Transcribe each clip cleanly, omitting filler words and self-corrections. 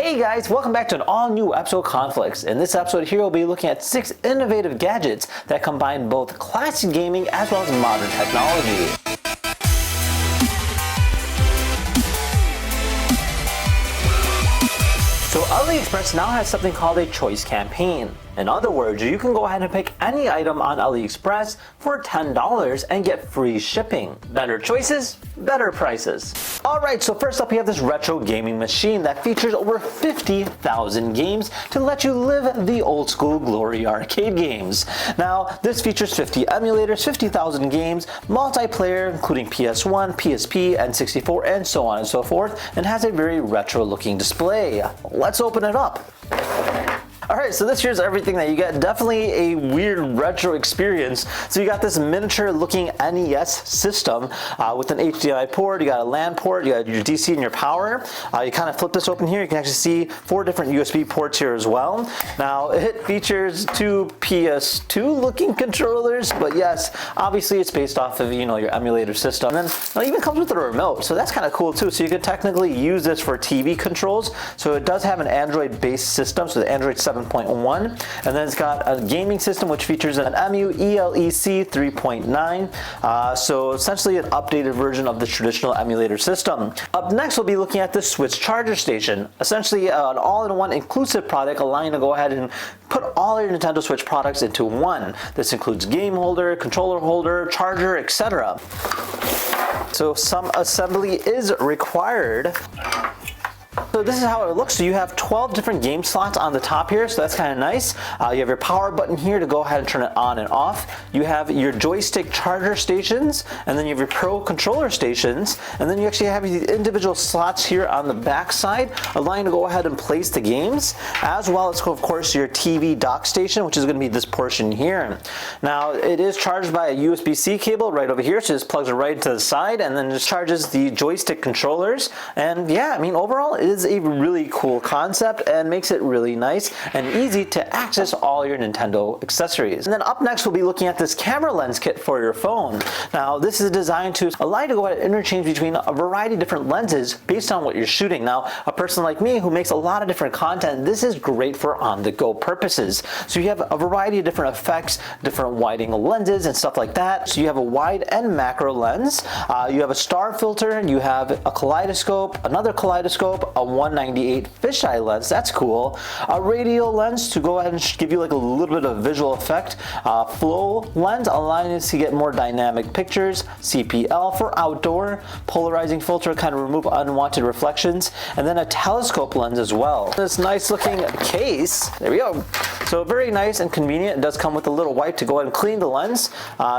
Hey guys, welcome back to an all-new episode of Conflicts. In this episode here, we'll be looking at 6 innovative gadgets that combine both classic gaming as well as modern technology. So AliExpress now has something called a choice campaign. In other words, you can go ahead and pick any item on AliExpress for $10 and get free shipping. Better choices, better prices. Alright, so first up we have this retro gaming machine that features over 50,000 games to let you live the old school glory arcade games. Now, this features 50 emulators, 50,000 games, multiplayer including PS1, PSP, N64, and so on and so forth, and has a very retro looking display. Let's open it up. Alright, so this here's everything that you get. Definitely a weird retro experience. So you got this miniature looking NES system with an HDMI port, you got a LAN port, you got your DC and your power. You kind of flip this open here, you can actually see 4 different USB ports here as well. Now it features 2 PS2 looking controllers, but yes, obviously it's based off of, you know, your emulator system. And then it even comes with a remote, so that's kind of cool too. So you could technically use this for TV controls. So it does have an Android based system, so the Android 7.1, and then it's got a gaming system which features an EMU ELEC 3.9, so essentially an updated version of the traditional emulator system. Up next we'll be looking at the Switch charger station, essentially an all-in-one inclusive product allowing you to go ahead and put all your Nintendo Switch products into one. This includes game holder, controller holder, charger, etc. So some assembly is required. So this is how it looks. So you have 12 different game slots on the top here, so that's kind of nice. You have your power button here to go ahead and turn it on and off. You have your joystick charger stations, and then you have your Pro controller stations, and then you actually have the individual slots here on the back side, allowing you to go ahead and place the games, as well as of course your TV dock station, which is going to be this portion here. Now it is charged by a USB-C cable right over here, so it just plugs it right into the side, and then just charges the joystick controllers. And yeah, I mean overall, it is a really cool concept and makes it really nice and easy to access all your Nintendo accessories. And then up next we'll be looking at this camera lens kit for your phone. Now this is designed to allow you to go ahead and interchange between a variety of different lenses based on what you're shooting. Now a person like me who makes a lot of different content, this is great for on-the-go purposes. So you have a variety of different effects, different widening lenses and stuff like that. So you have a wide and macro lens, you have a star filter, you have a kaleidoscope, another kaleidoscope, a 198 fisheye lens, that's cool, a radial lens to go ahead and give you like a little bit of visual effect, flow lens allowing you to get more dynamic pictures, CPL for outdoor, polarizing filter kind of remove unwanted reflections, and then a telescope lens as well. This nice looking case, there we go. So very nice and convenient. It does come with a little wipe to go ahead and clean the lens.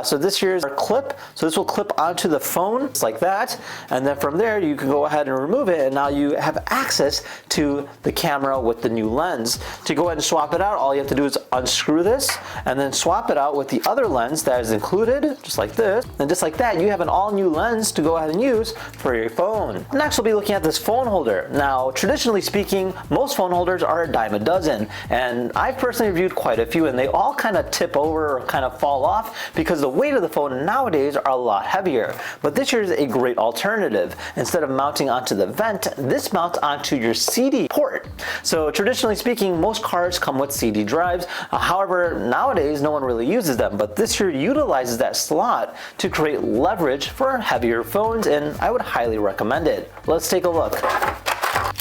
So this here is our clip, so this will clip onto the phone just like that, and then from there you can go ahead and remove it, and now you have access to the camera with the new lens. To go ahead and swap it out, all you have to do is unscrew this and then swap it out with the other lens that is included, just like this, and just like that you have an all new lens to go ahead and use for your phone. Next we'll be looking at this phone holder. Now traditionally speaking, most phone holders are a dime a dozen, and I've personally reviewed quite a few and they all kind of tip over or kind of fall off because the weight of the phone nowadays are a lot heavier. But this here is a great alternative. Instead of mounting onto the vent, this mounts onto your CD port. So traditionally speaking, most cars come with CD drives. However, nowadays no one really uses them, but this here utilizes that slot to create leverage for heavier phones, and I would highly recommend it. Let's take a look.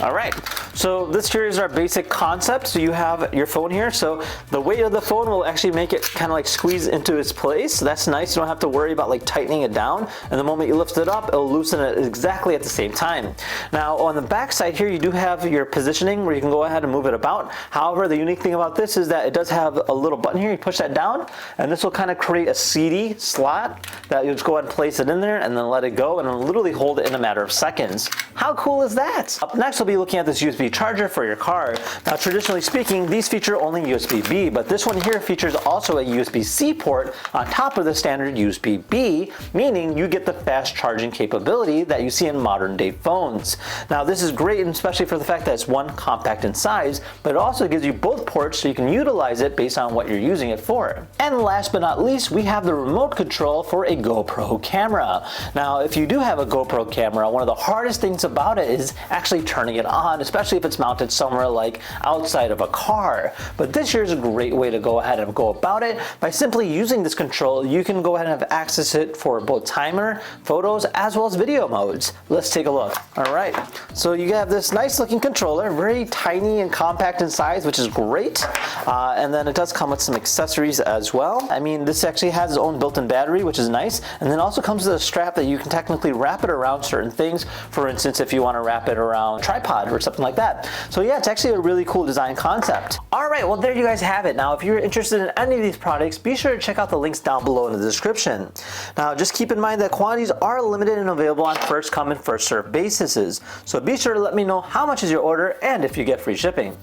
Alright, so this here is our basic concept. So you have your phone here, so the weight of the phone will actually make it kind of like squeeze into its place. So that's nice, you don't have to worry about like tightening it down, and the moment you lift it up, it'll loosen it exactly at the same time. Now on the back side here, you do have your positioning where you can go ahead and move it about. However, the unique thing about this is that it does have a little button here. You push that down, and this will kind of create a CD slot that you just go ahead and place it in there and then let it go, and it'll literally hold it in a matter of seconds. How cool is that? Up next we'll be looking at this USB charger for your car. Now traditionally speaking, these feature only USB-B, but this one here features also a USB-C port on top of the standard USB-B, meaning you get the fast charging capability that you see in modern day phones. Now this is great, especially for the fact that it's one, compact in size, but it also gives you both ports so you can utilize it based on what you're using it for. And last but not least, we have the remote control for a GoPro camera. Now if you do have a GoPro camera, one of the hardest things about it is actually turning it on, especially especially if it's mounted somewhere like outside of a car. But this here is a great way to go ahead and go about it. By simply using this control, you can go ahead and have access to it for both timer, photos, as well as video modes. Let's take a look. All right, so you have this nice looking controller, very tiny and compact in size, which is great. And then it does come with some accessories as well. I mean, this actually has its own built-in battery, which is nice. And then also comes with a strap that you can technically wrap it around certain things. For instance, if you want to wrap it around a tripod or something like that. So yeah, it's actually a really cool design concept. All right, well, there you guys have it. Now, if you're interested in any of these products, be sure to check out the links down below in the description. Now, just keep in mind that quantities are limited and available on first come and first served basis. So be sure to let me know how much is your order and if you get free shipping.